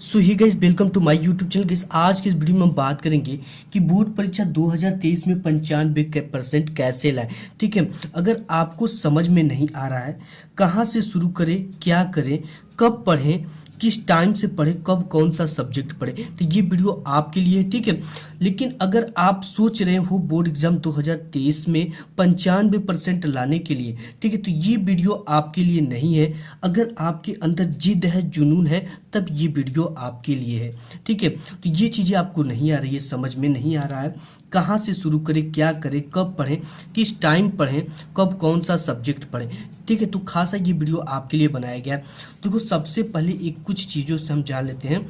So hi guys, welcome to my YouTube channel. Guys, आज के इस वीडियो में हम बात करेंगे कि बोर्ड परीक्षा 2023 में 95% कैसे लाए। ठीक है, अगर आपको समझ में नहीं आ रहा है कहाँ से शुरू करें, क्या करें, कब पढ़ें, किस टाइम से पढ़ें, कब कौन सा सब्जेक्ट पढ़ें, तो ये वीडियो आपके लिए है। ठीक है, लेकिन अगर आप सोच रहे हो बोर्ड एग्जाम 2023 में 95% लाने के लिए, ठीक है, तो ये वीडियो आपके लिए नहीं है। अगर आपके अंदर जिद है, जुनून है, तब ये वीडियो आपके लिए है। ठीक है, तो ये चीज़ें आपको नहीं आ रही है, समझ में नहीं आ रहा है कहाँ से शुरू करें, क्या करें, कब पढ़ें, किस टाइम पढ़ें, कब कौन सा सब्जेक्ट पढ़ें। ठीक है, तो खासा ये वीडियो आपके लिए बनाया गया है। देखो, सबसे पहले एक कुछ चीज़ों से हम जान लेते हैं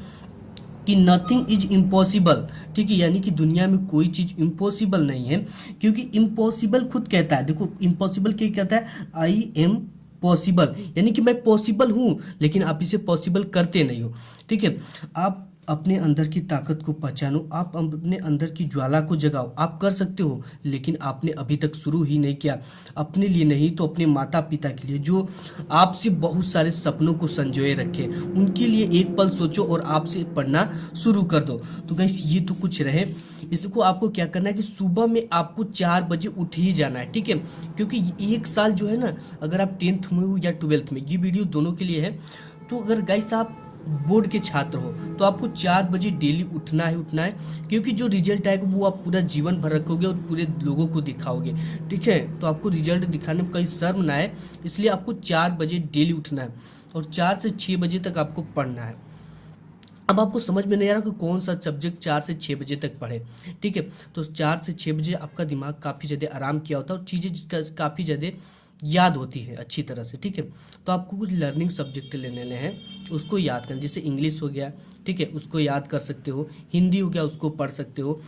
कि नथिंग इज इम्पॉसिबल। ठीक है, यानी कि दुनिया में कोई चीज़ इम्पॉसिबल नहीं है, क्योंकि इम्पॉसिबल खुद कहता है। देखो, इम्पॉसिबल क्या कहता है? आई एम पॉसिबल, यानी कि मैं पॉसिबल हूँ, लेकिन आप इसे पॉसिबल करते नहीं हो। ठीक है, आप अपने अंदर की ताकत को पहचानो, आप अपने अंदर की ज्वाला को जगाओ। आप कर सकते हो, लेकिन आपने अभी तक शुरू ही नहीं किया। अपने लिए नहीं तो अपने माता पिता के लिए, जो आपसे बहुत सारे सपनों को संजोए रखे, उनके लिए एक पल सोचो और आपसे पढ़ना शुरू कर दो। तो गाइस, ये तो कुछ रहे। इसको आपको क्या करना है कि सुबह में आपको 4 बजे उठ ही जाना है। ठीक है, क्योंकि एक साल जो है ना, अगर आप 10th में हो या 12th में, ये वीडियो दोनों के लिए है। तो अगर गाइस आप बोर्ड के छात्र हो तो आपको 4 बजे डेली उठना है, क्योंकि जो रिजल्ट आएगा वो आप पूरा जीवन भर रखोगे और पूरे लोगों को दिखाओगे। ठीक है, तो आपको रिजल्ट दिखाने में कहीं शर्म ना आए, इसलिए आपको 4 बजे डेली उठना है और 4 से 6 बजे तक आपको पढ़ना है। अब आपको समझ में नहीं आ रहा कि कौन सा सब्जेक्ट 4 से 6 बजे तक पढ़े। ठीक है, तो 4 से 6 बजे आपका दिमाग काफ़ी ज़्यादा आराम किया होता है और चीज़ें काफ़ी ज़्यादा याद होती है अच्छी तरह से। ठीक है, तो आपको कुछ लर्निंग सब्जेक्ट लेने हैं, उसको याद करना। जैसे इंग्लिश हो गया, ठीक है, उसको याद कर सकते हो। हिंदी हो गया, उसको पढ़ सकते हो।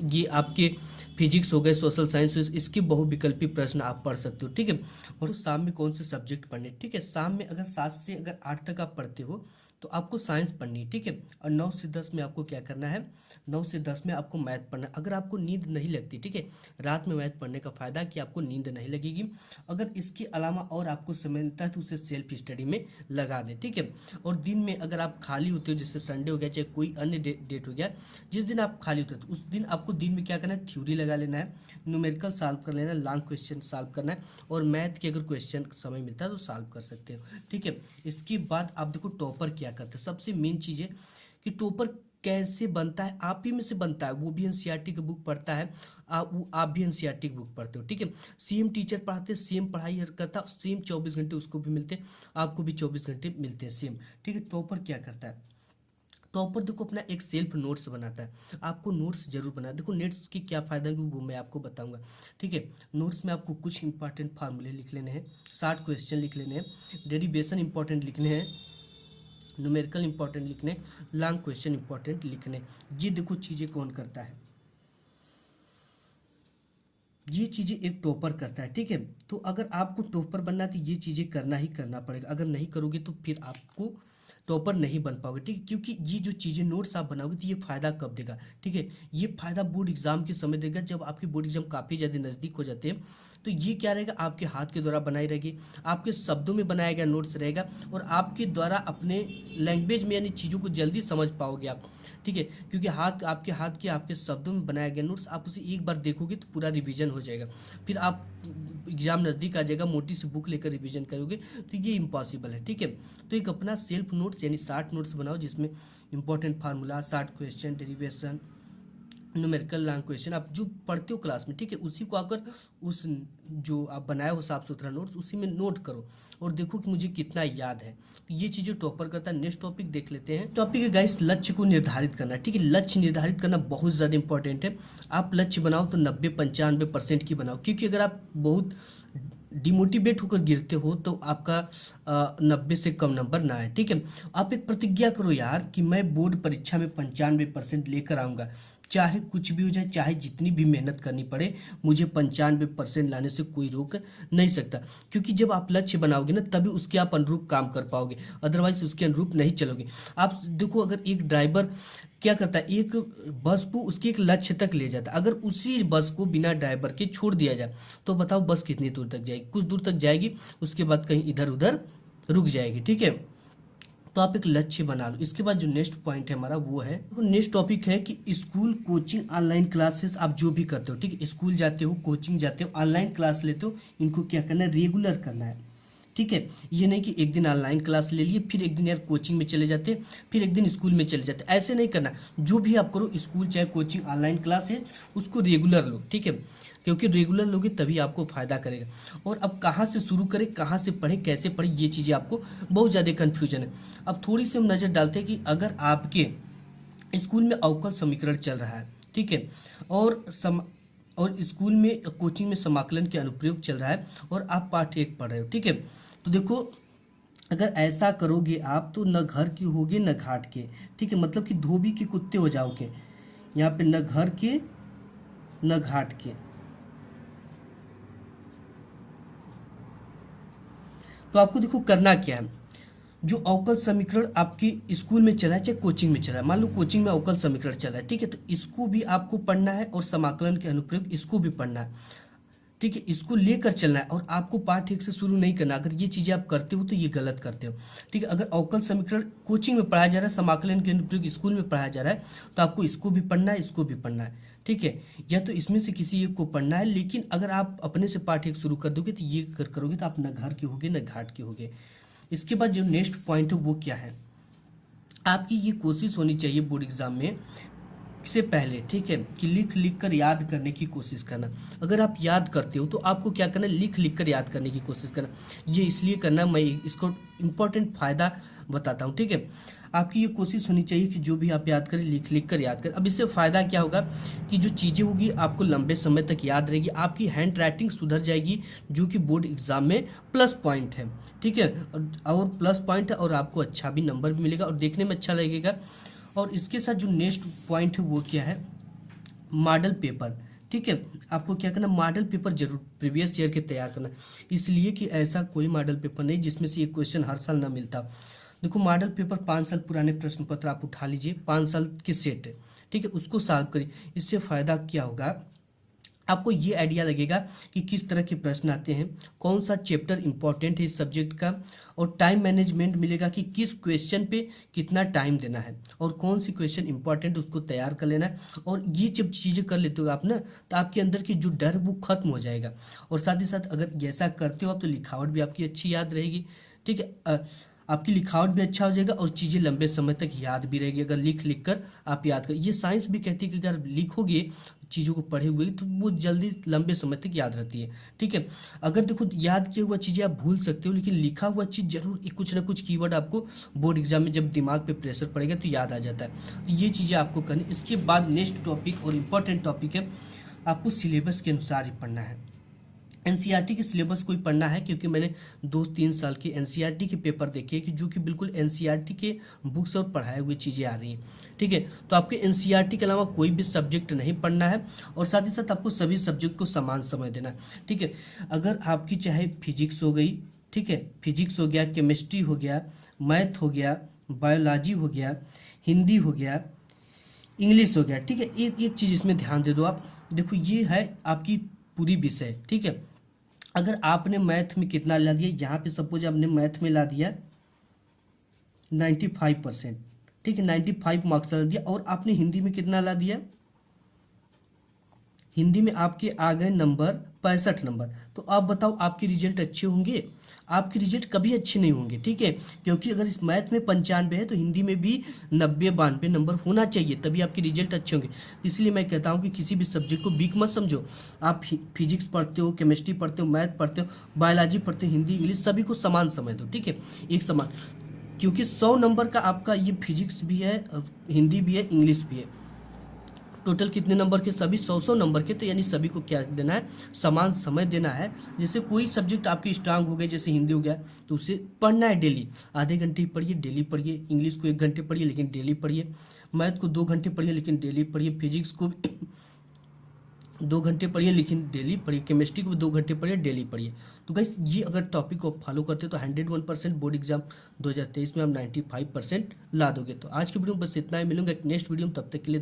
ये आपके फिजिक्स हो गए, सोशल साइंस, इसके बहुविकल्पी प्रश्न आप पढ़ सकते हो। ठीक है, और शाम में कौन से सब्जेक्ट पढ़ने? ठीक है, शाम में अगर 7 से 8 तक आप पढ़ते हो तो आपको साइंस पढ़नी है। ठीक है, और 9 से 10 में आपको क्या करना है? 9 से 10 में आपको मैथ पढ़ना है। अगर आपको नींद नहीं लगती, ठीक है, रात में मैथ पढ़ने का फायदा है कि आपको नींद नहीं लगेगी। अगर इसके अलावा और आपको समय मिलता है तो उसे सेल्फ स्टडी में लगा दें। ठीक है, और दिन में अगर आप खाली होते हो, जैसे संडे हो गया, चाहे कोई अन्य डेट हो गया, जिस दिन आप खाली होते हो तो उस दिन आपको दिन में क्या करना है? थ्योरी लगा लेना है, न्यूमेरिकल सॉल्व कर लेना है, लॉन्ग क्वेश्चन सॉल्व करना है, और मैथ के अगर क्वेश्चन समय मिलता है तो सॉल्व कर सकते हो। ठीक है, इसके बाद आप देखो टॉपर क्या करते हैं। सबसे मेन चीज़ है कि टॉपर कैसे बनता है, आप ही में से बनता है। वो भी एनसीईआरटी की बुक पढ़ता है, आप भी एनसीईआरटी की बुक पढ़ते हो। ठीक है, सेम टीचर पढ़ाते हैं, सेम पढ़ाई करता है, सेम 24 घंटे उसको भी मिलते हैं, आपको भी 24 घंटे मिलते हैं सेम। ठीक है, टॉपर क्या करता है? टॉपर देखो अपना एक सेल्फ नोट्स बनाता है। आपको नोट्स जरूर बनाना। देखो, नोट्स की क्या फ़ायदा है वो मैं आपको बताऊंगा। ठीक है, नोट्स में आपको कुछ इंपॉर्टेंट फार्मूले लिख लेने हैं, 60 क्वेश्चन लिख लेने हैं, डेरिवेशन इंपॉर्टेंट लिखने हैं, न्यूमेरिकल इंपॉर्टेंट लिखने, लॉन्ग क्वेश्चन इंपॉर्टेंट लिखने। ये देखो चीज़ें कौन करता है? ये चीज़ें एक टॉपर करता है। ठीक है, तो अगर आपको टॉपर बनना है तो ये चीज़ें करना ही करना पड़ेगा। अगर नहीं करोगे तो फिर आपको टॉपर नहीं बन पाओगे। ठीक है, क्योंकि ये जो चीज़ें नोट्स आप बनाओगे तो ये फ़ायदा कब देगा? ठीक है, ये फ़ायदा बोर्ड एग्जाम के समय देगा, जब आपके बोर्ड एग्जाम काफ़ी ज़्यादा नज़दीक हो जाते हैं। तो ये क्या रहेगा? आपके हाथ के द्वारा बनाई रहेगी, आपके शब्दों में बनाया गया नोट्स रहेगा, और आपके द्वारा अपने लैंग्वेज में, यानी चीज़ों को जल्दी समझ पाओगे आप। ठीक है, क्योंकि हाथ के आपके शब्दों में बनाया गया नोट्स, आप उसे एक बार देखोगे तो पूरा रिवीजन हो जाएगा। फिर आप एग्जाम नज़दीक आ जाएगा, मोटी सी बुक लेकर रिवीजन करोगे, तो ये इम्पॉसिबल है। ठीक है, तो एक अपना सेल्फ नोट्स यानी 60 नोट्स बनाओ, जिसमें important formula, 60 question, derivation, numerical long question, आप जो पढ़ते हो क्लास में, ठीक है, उसी को आकर उस जो आप बनाए हो साफ सुथरा नोट्स, उसी में नोट करो और देखो कि मुझे कितना याद है। तो ये चीज़ें टॉपर करता है। नेक्स्ट टॉपिक देख लेते हैं। टॉपिक है गाइस, लक्ष्य को निर्धारित करना। ठीक है, लक्ष्य निर्धारित करना बहुत ज़्यादा इंपॉर्टेंट है। आप लक्ष्य बनाओ तो 90-95% की बनाओ, क्योंकि अगर आप बहुत डिमोटिवेट होकर गिरते हो तो आपका 90 से कम नंबर ना आए। ठीक है, आप एक प्रतिज्ञा करो यार कि मैं बोर्ड परीक्षा में 95% लेकर आऊँगा, चाहे कुछ भी हो जाए, चाहे जितनी भी मेहनत करनी पड़े, मुझे 95% लाने से कोई रोक नहीं सकता। क्योंकि जब आप लक्ष्य बनाओगे ना, तभी उसके आप अनुरूप काम कर पाओगे, अदरवाइज उसके अनुरूप नहीं चलोगे। आप देखो, अगर एक ड्राइवर क्या करता है, एक बस को उसके एक लक्ष्य तक ले जाता है, अगर उसी बस को बिना ड्राइवर के छोड़ दिया जाए तो बताओ बस कितनी दूर तक जाएगी? कुछ दूर तक जाएगी, उसके बाद कहीं इधर उधर रुक जाएगी। ठीक है, तो आप एक लक्ष्य बना लो। इसके बाद जो नेक्स्ट पॉइंट है हमारा वो है, नेक्स्ट टॉपिक है कि स्कूल, कोचिंग, ऑनलाइन क्लासेस आप जो भी करते हो, ठीक है, स्कूल जाते हो, कोचिंग जाते हो, ऑनलाइन क्लास लेते हो, इनको क्या करना है, रेगुलर करना है। ठीक है, ये नहीं कि एक दिन ऑनलाइन क्लास ले लिए, फिर एक दिन यार कोचिंग में चले जाते, फिर एक दिन स्कूल में चले जाते, ऐसे नहीं करना। जो भी आप करो, स्कूल चाहे कोचिंग, ऑनलाइन क्लास है, उसको रेगुलर लो। ठीक है, क्योंकि रेगुलर लोगे तभी आपको फायदा करेगा। और अब कहाँ से शुरू करें, कहाँ से पढ़ें, कैसे पढ़ें, ये चीज़ें आपको बहुत ज़्यादा कन्फ्यूजन है। अब थोड़ी सी हम नज़र डालते हैं कि अगर आपके स्कूल में अवकल समीकरण चल रहा है, ठीक है, और स्कूल में, कोचिंग में समाकलन के अनुप्रयोग चल रहा है, और आप पाठ 1 पढ़ रहे हो, ठीक है, तो देखो अगर ऐसा करोगे आप तो न घर के होगे न घाट के। ठीक है, मतलब कि धोबी के कुत्ते हो जाओगे यहाँ पे, न घर के न घाट के। तो आपको देखो करना क्या है, जो अवकल समीकरण आपके स्कूल में चला है चाहे कोचिंग में चला है, मान लो कोचिंग में अवकल समीकरण चला है, ठीक है, तो इसको भी आपको पढ़ना है और समाकलन के अनुप्रयोग इसको भी पढ़ना है। ठीक है, इसको लेकर चलना है, और आपको पार्ट 1 से शुरू नहीं करना। अगर ये चीज़ें आप करते हो तो ये गलत करते हो। ठीक है, अगर अवकल समीकरण कोचिंग में पढ़ाया जा रहा है, समाकलन के अनुप्रयोग स्कूल में पढ़ाया जा रहा है, तो आपको इसको भी पढ़ना है, इसको भी पढ़ना है। ठीक है, या तो इसमें से किसी एक को पढ़ना है, लेकिन अगर आप अपने से पार्ट 1 शुरू कर दोगे तो ये करोगे तो आप न घर के होगे न घाट के होगे। इसके बाद जो नेक्स्ट पॉइंट है वो क्या है, आपकी ये कोशिश होनी चाहिए बोर्ड एग्जाम में से पहले, ठीक है, कि लिख लिख कर याद करने की कोशिश करना। अगर आप याद करते हो तो आपको क्या करना है, लिख लिख कर याद करने की कोशिश करना। ये इसलिए करना, मैं इसको इम्पोर्टेंट फायदा बताता हूँ। ठीक है, आपकी ये कोशिश होनी चाहिए कि जो भी आप याद करें, लिख लिख कर याद करें। अब इससे फ़ायदा क्या होगा कि जो चीज़ें होगी आपको लंबे समय तक याद रहेगी, आपकी हैंड राइटिंग सुधर जाएगी, जो कि बोर्ड एग्जाम में प्लस पॉइंट है। ठीक है, और प्लस पॉइंट है, और आपको अच्छा भी नंबर भी मिलेगा और देखने में अच्छा लगेगा। और इसके साथ जो नेक्स्ट पॉइंट है वो क्या है, मॉडल पेपर। ठीक है, आपको क्या करना, मॉडल पेपर जरूर प्रीवियस ईयर के तैयार करना, इसलिए कि ऐसा कोई मॉडल पेपर नहीं जिसमें से ये क्वेश्चन हर साल ना मिलता। देखो मॉडल पेपर 5 साल पुराने प्रश्न पत्र आप उठा लीजिए, 5 साल के सेट है, ठीक है, उसको सॉल्व करिए। इससे फायदा क्या होगा, आपको ये आइडिया लगेगा कि किस तरह के प्रश्न आते हैं, कौन सा चैप्टर इंपॉर्टेंट है इस सब्जेक्ट का, और टाइम मैनेजमेंट मिलेगा कि किस क्वेश्चन पे कितना टाइम देना है, और कौन सी क्वेश्चन इंपॉर्टेंट उसको तैयार कर लेना है। और ये जब चीज़ें कर लेते हो आप ना, तो आपके अंदर की जो डर वो खत्म हो जाएगा। और साथ ही साथ अगर ऐसा करते हो आप तो लिखावट भी आपकी अच्छी याद रहेगी। ठीक है, आपकी लिखावट भी अच्छा हो जाएगा और चीज़ें लंबे समय तक याद भी रहेगी, अगर लिख लिख कर आप याद कर। ये साइंस भी कहती है कि अगर लिखोगे चीज़ों को पढ़े हुए तो वो जल्दी लंबे समय तक याद रहती है। ठीक है, अगर देखो याद किया हुआ चीज़ें आप भूल सकते हो, लेकिन लिखा हुआ चीज़ जरूर कुछ ना कुछ कीवर्ड आपको बोर्ड एग्जाम में जब दिमाग पे प्रेशर पड़ेगा तो याद आ जाता है। तो ये चीज़ें आपको करनी। इसके बाद नेक्स्ट टॉपिक और इम्पोर्टेंट टॉपिक है, आपको सिलेबस के अनुसार ही पढ़ना है। एनसीईआरटी के सिलेबस को ही पढ़ना है, क्योंकि मैंने 2-3 साल के एनसीईआरटी के पेपर देखे कि जो कि बिल्कुल एनसीईआरटी के बुक्स और पढ़ाए हुए चीज़ें आ रही हैं। ठीक है, तो आपके एनसीईआरटी के अलावा कोई भी सब्जेक्ट नहीं पढ़ना है, और साथ ही साथ आपको सभी सब्जेक्ट को समान समय देना है। ठीक है, अगर आपकी चाहे फिजिक्स हो गई, ठीक है, फिजिक्स हो गया, केमिस्ट्री हो गया, मैथ हो गया, बायोलॉजी हो गया, हिंदी हो गया, इंग्लिश हो गया, ठीक है, एक चीज़ इसमें ध्यान दे दो आप। देखो ये है आपकी पूरी विषय। ठीक है, अगर आपने मैथ में कितना ला दिया, यहाँ पे सपोज आपने मैथ में ला दिया 95%, ठीक है, 95 मार्क्स ला दिया, और आपने हिंदी में कितना ला दिया, हिंदी में आपके आ गए नंबर 65 नंबर, तो आप बताओ आपके रिजल्ट अच्छे होंगे? आपके रिजल्ट कभी अच्छे नहीं होंगे। ठीक है, क्योंकि अगर इस मैथ में 95 है तो हिंदी में भी 90-92 नंबर होना चाहिए, तभी आपके रिजल्ट अच्छे होंगे। इसलिए मैं कहता हूँ कि किसी भी सब्जेक्ट को वीक मत समझो। आप फिजिक्स पढ़ते हो, केमिस्ट्री पढ़ते हो, मैथ पढ़ते हो, बायोलॉजी पढ़ते हो, हिंदी इंग्लिश सभी को समान समय दो। ठीक है, एक समान, क्योंकि 100 नंबर का आपका ये फिजिक्स भी है, हिंदी भी है, इंग्लिश भी है, टोटल कितने नंबर के, सभी 100 नंबर के, तो यानी सभी को क्या देना है, समान समय देना है। जैसे कोई सब्जेक्ट आपके स्ट्रांग हो गए, जैसे हिंदी हो गया, तो उसे पढ़ना है डेली, आधे घंटे पढ़िए, डेली पढ़िए, इंग्लिश को 1 घंटे पढ़िए लेकिन डेली पढ़िए, मैथ को 2 घंटे पढ़िए लेकिन डेली पढ़िए, फिजिक्स को 2 घंटे पढ़िए लेकिन डेली पढ़िए, केमिस्ट्री को 2 घंटे पढ़िए, डेली पढ़िए। तो गाइस ये अगर टॉपिक को फॉलो करते तो 101% बोर्ड एग्जाम 2023 में आप 95% ला दोगे। तो आज की वीडियो में बस इतना ही, मिलूंगा एक नेक्स्ट वीडियो में, तब तक के लिए